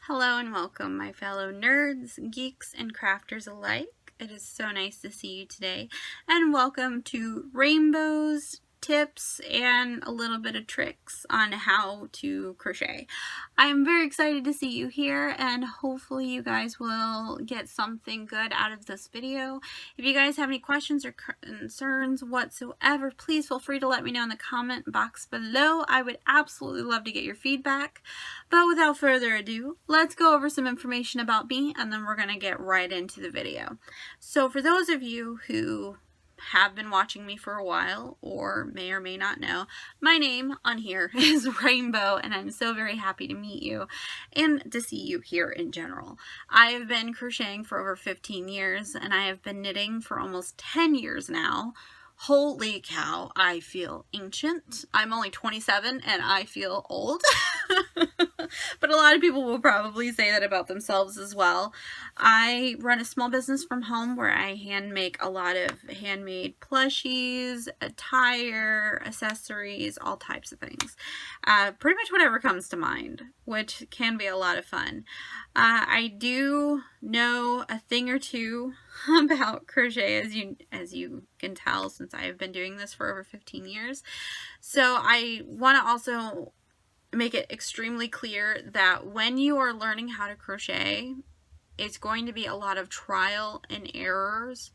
Hello and welcome, my fellow nerds, geeks, and crafters alike. It is so nice to see you today, and welcome to rainbows, tips, and a little bit of tricks on how to crochet. I am very excited to see you here, and hopefully you guys will get something good out of this video. If you guys have any questions or concerns whatsoever, please feel free to let me know in the comment box below. I would absolutely love to get your feedback. But without further ado, let's go over some information about me, and then we're going to get right into the video. So for those of you who have been watching me for a while or may not know, my name on here is Rainbow, and I'm so very happy to meet you and to see you here in general. I have been crocheting for over 15 years, and I have been knitting for almost 10 years now. Holy cow, I feel ancient. I'm only 27 and I feel old. But a lot of people will probably say that about themselves as well. I run a small business from home where I hand make a lot of handmade plushies, attire, accessories, all types of things. Pretty much whatever comes to mind, which can be a lot of fun. I do know a thing or two about crochet, as you can tell, since I have been doing this for over 15 years. So I want to also make it extremely clear that when you are learning how to crochet, it's going to be a lot of trial and errors,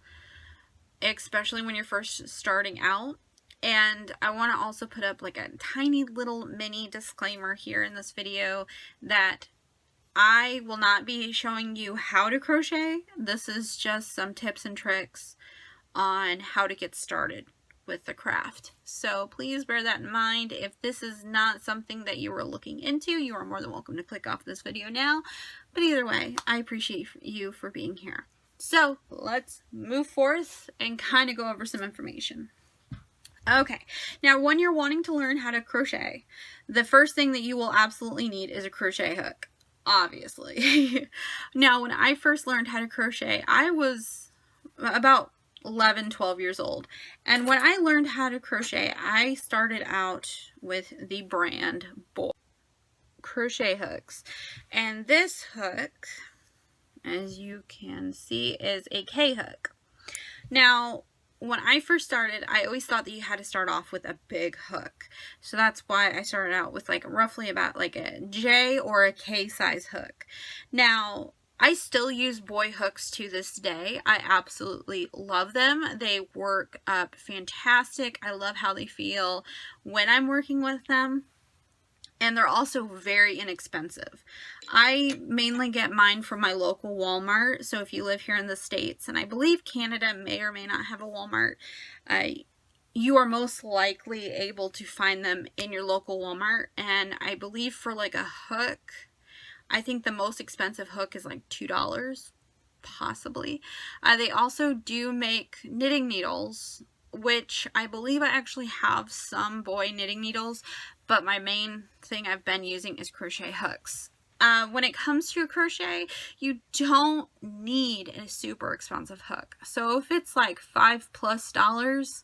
especially when you're first starting out. And I want to also put up like a tiny little mini disclaimer here in this video that I will not be showing you how to crochet. This is just some tips and tricks on how to get started with the craft. So please bear that in mind. If this is not something that you are looking into, you are more than welcome to click off this video now. But either way, I appreciate you for being here. So let's move forth and kind of go over some information. Okay, now when you're wanting to learn how to crochet, the first thing that you will absolutely need is a crochet hook. Obviously. Now, when I first learned how to crochet, I was about 11, 12 years old. And when I learned how to crochet, I started out with the brand Boy crochet hooks. And this hook, as you can see, is a K hook. Now, when I first started, I always thought that you had to start off with a big hook. So that's why I started out with like roughly about like a J or a K size hook. Now, I still use boy hooks to this day. I absolutely love them. They work up fantastic. I love how they feel when I'm working with them. And they're also very inexpensive. I mainly get mine from my local Walmart. So if you live here in the States, and I believe Canada may or may not have a Walmart, you are most likely able to find them in your local Walmart. And I believe for like a hook, I think the most expensive hook is like $2, possibly. They also do make knitting needles, which I believe I actually have some boy knitting needles, but my main thing I've been using is crochet hooks. When it comes to crochet, you don't need a super expensive hook. So if it's like $5+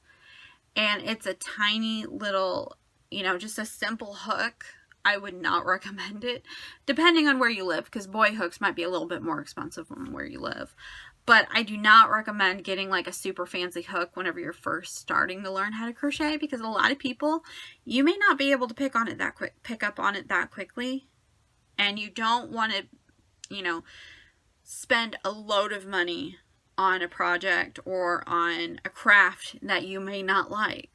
and it's a tiny little, just a simple hook, I would not recommend it, depending on where you live, because boy hooks might be a little bit more expensive from where you live. But I do not recommend getting like a super fancy hook whenever you're first starting to learn how to crochet, because a lot of people, you may not be able to pick up on it that quickly, and you don't want to, spend a load of money on a project or on a craft that you may not like.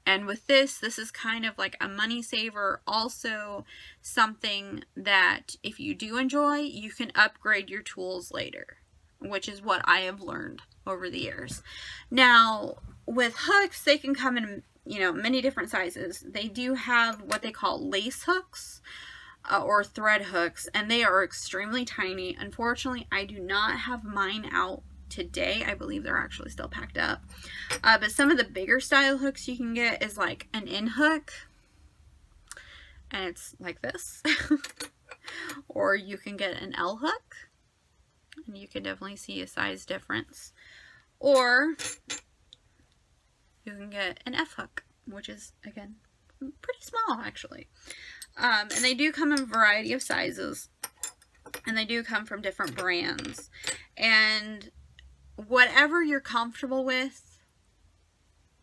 And with this is kind of like a money saver, also something that if you do enjoy, you can upgrade your tools later, which is what I have learned over the years. Now, with hooks, they can come in, many different sizes. They do have what they call lace hooks or thread hooks, and they are extremely tiny. Unfortunately, I do not have mine out today. I believe they're actually still packed up. But some of the bigger style hooks you can get is like an in hook, and it's like this. Or you can get an L hook, and you can definitely see a size difference. Or you can get an F hook, which is, again, pretty small actually. And they do come in a variety of sizes. and they do come from different brands. And whatever you're comfortable with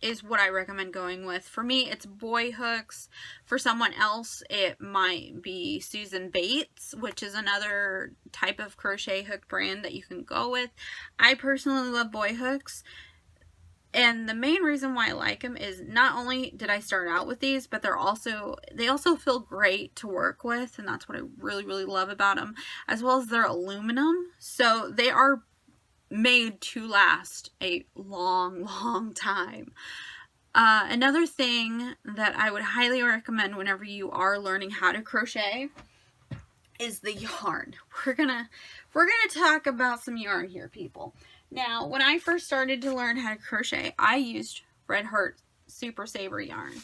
is what I recommend going with. For me, it's boy hooks. For someone else, it might be Susan Bates, which is another type of crochet hook brand that you can go with. I personally love boy hooks. And the main reason why I like them is not only did I start out with these, but they also feel great to work with, and that's what I really, really love about them, as well as they're aluminum, so they are made to last a long, long time. Another thing that I would highly recommend whenever you are learning how to crochet is the yarn. We're gonna talk about some yarn here, people. Now, when I first started to learn how to crochet, I used Red Heart Super Saver yarn.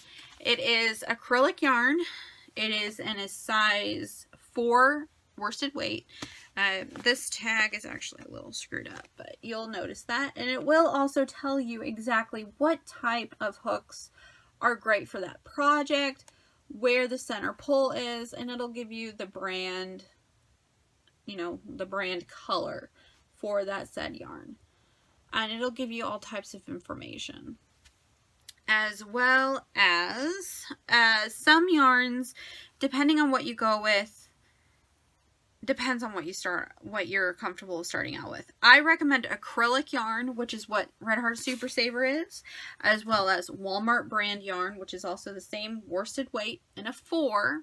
It is acrylic yarn. It is in a size 4 worsted weight. This tag is actually a little screwed up, but you'll notice that. And it will also tell you exactly what type of hooks are great for that project, where the center pull is, and it'll give you the brand, you know, the brand color for that said yarn. And it'll give you all types of information. As well as some yarns, depending on what you go with, depends on what you're comfortable starting out with. I recommend acrylic yarn, which is what Red Heart Super Saver is, as well as Walmart brand yarn, which is also the same worsted weight in a 4.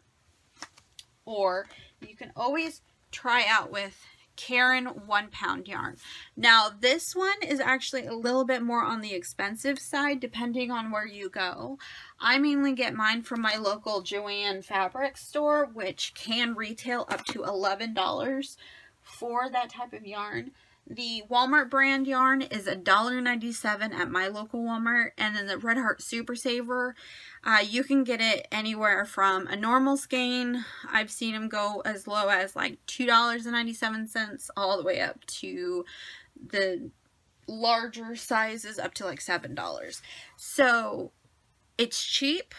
Or you can always try out with Karen 1-pound yarn. Now this one is actually a little bit more on the expensive side depending on where you go. I mainly get mine from my local Joann fabric store, which can retail up to $11 for that type of yarn. The Walmart brand yarn is $1.97 at my local Walmart, and then the Red Heart Super Saver, you can get it anywhere from a normal skein. I've seen them go as low as like $2.97 all the way up to the larger sizes up to like $7. So it's cheap.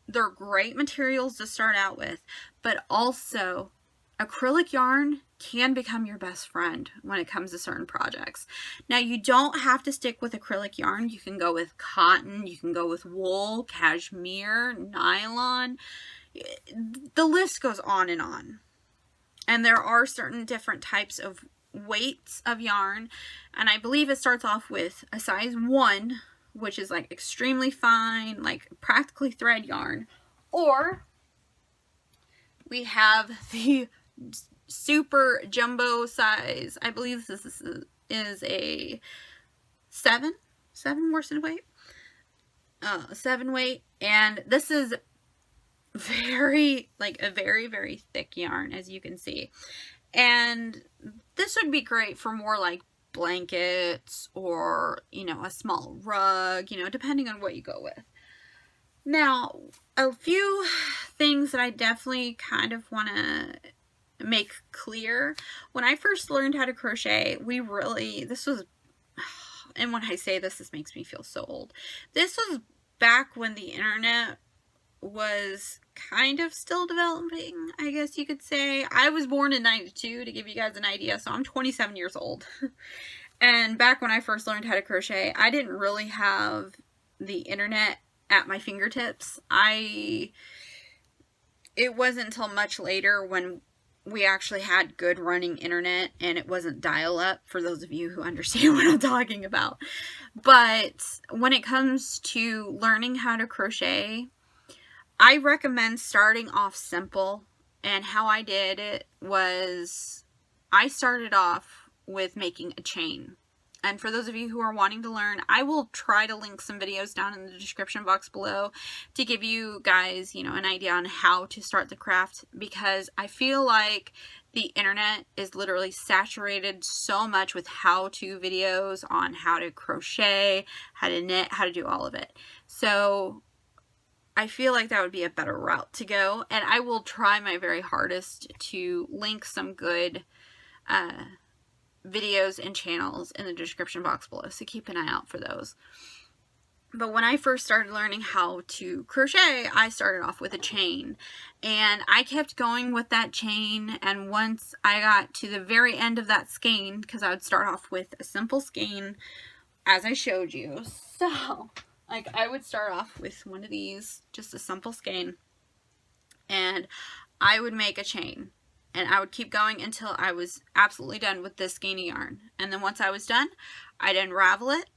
They're great materials to start out with, but also acrylic yarn can become your best friend when it comes to certain projects. Now, you don't have to stick with acrylic yarn. You can go with cotton, you can go with wool, cashmere, nylon. The list goes on. And there are certain different types of weights of yarn. And I believe it starts off with a size 1, which is like extremely fine, like practically thread yarn. Or we have the super jumbo size. I believe this is a 7 worsted weight, 7 weight, and this is a very thick yarn, as you can see. And this would be great for more like blankets or, you know, a small rug, you know, depending on what you go with. Now, a few things that I definitely kind of want to make clear. When I first learned how to crochet, this was, and when I say this makes me feel so old. This was back when the internet was kind of still developing, I guess you could say. I was born in 92, to give you guys an idea, so I'm 27 years old. And back when I first learned how to crochet, I didn't really have the internet at my fingertips. It wasn't until much later when we actually had good running internet, and it wasn't dial-up, for those of you who understand what I'm talking about. But when it comes to learning how to crochet, I recommend starting off simple. And how I did it was, I started off with making a chain. And for those of you who are wanting to learn, I will try to link some videos down in the description box below to give you guys, you know, an idea on how to start the craft, because I feel like the internet is literally saturated so much with how-to videos on how to crochet, how to knit, how to do all of it. So I feel like that would be a better route to go, and I will try my very hardest to link some good videos and channels in the description box below, so keep an eye out for those. But when I first started learning how to crochet, I started off with a chain, and I kept going with that chain. And once I got to the very end of that skein, because I would start off with a simple skein as I showed you, so like I would start off with one of these, just a simple skein, and I would make a chain, and I would keep going until I was absolutely done with this skein of yarn. And then once I was done, I'd unravel it,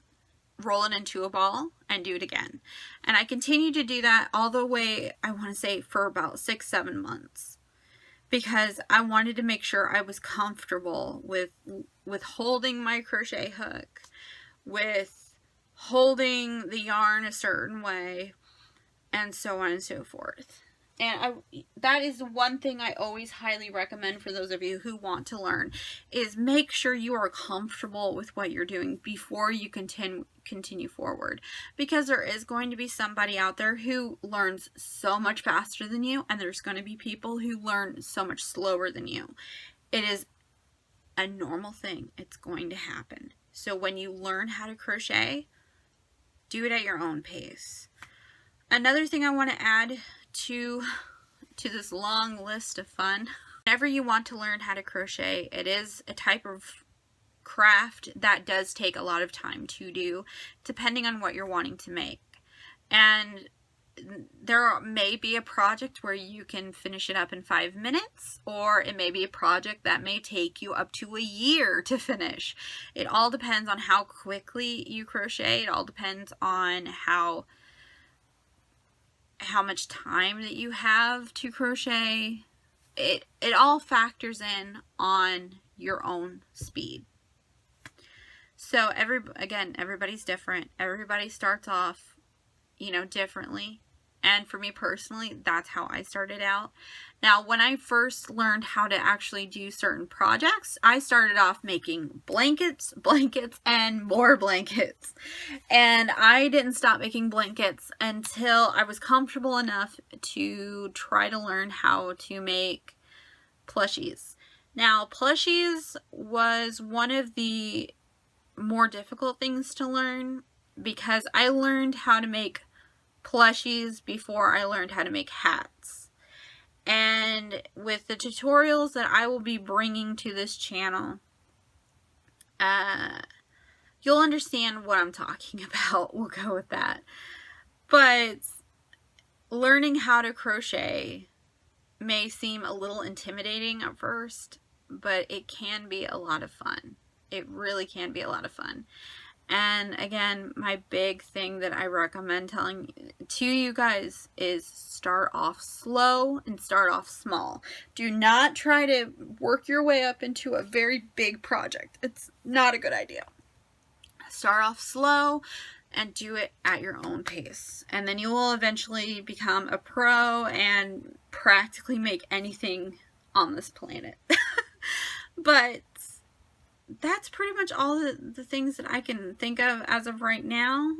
roll it into a ball, and do it again. And I continued to do that all the way, I want to say, for about 6-7 months, because I wanted to make sure I was comfortable with holding my crochet hook, with holding the yarn a certain way, and so on and so forth. And that is one thing I always highly recommend for those of you who want to learn, is make sure you are comfortable with what you're doing before you continue forward. Because there is going to be somebody out there who learns so much faster than you, and there's going to be people who learn so much slower than you. It is a normal thing. It's going to happen. So when you learn how to crochet, do it at your own pace. Another thing I want to add to this long list of fun, whenever you want to learn how to crochet, it is a type of craft that does take a lot of time to do, depending on what you're wanting to make. And there may be a project where you can finish it up in 5 minutes, or it may be a project that may take you up to a year to finish. It all depends on how quickly you crochet. It all depends on how much time that you have to crochet. It all factors in on your own speed. So everybody's different. Everybody starts off, differently. And for me personally, that's how I started out. Now, when I first learned how to actually do certain projects, I started off making blankets, and more blankets. And I didn't stop making blankets until I was comfortable enough to try to learn how to make plushies. Now, plushies was one of the more difficult things to learn, because I learned how to make plushies before I learned how to make hats. And with the tutorials that I will be bringing to this channel, you'll understand what I'm talking about. We'll go with that. But learning how to crochet may seem a little intimidating at first, but it can be a lot of fun. It really can be a lot of fun. And again, my big thing that I recommend telling to you guys is start off slow and start off small. Do not try to work your way up into a very big project. It's not a good idea. Start off slow and do it at your own pace. And then you will eventually become a pro and practically make anything on this planet. But that's pretty much all the things that I can think of as of right now.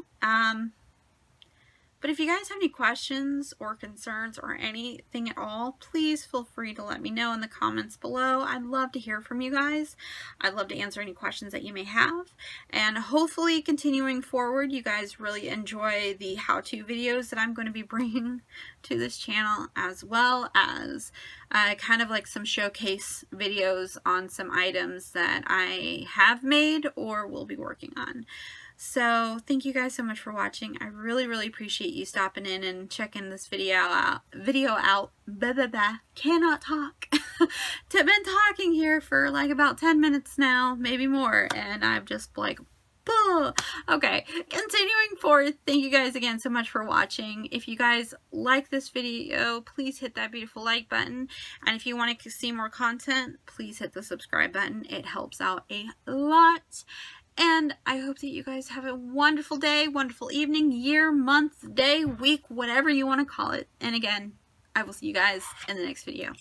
But if you guys have any questions or concerns or anything at all, please feel free to let me know in the comments below. I'd love to hear from you guys. I'd love to answer any questions that you may have. And hopefully, continuing forward, you guys really enjoy the how-to videos that I'm going to be bringing to this channel, as well as kind of like some showcase videos on some items that I have made or will be working on. So thank you guys so much for watching. I really, really appreciate you stopping in and checking this video out. Cannot talk. Been talking here for like about 10 minutes now, maybe more, and I'm just like, buh. Okay, continuing forward, thank you guys again so much for watching. If you guys like this video, please hit that beautiful like button, and if you want to see more content, please hit the subscribe button. It helps out a lot. And I hope that you guys have a wonderful day, wonderful evening, year, month, day, week, whatever you want to call it. And again, I will see you guys in the next video.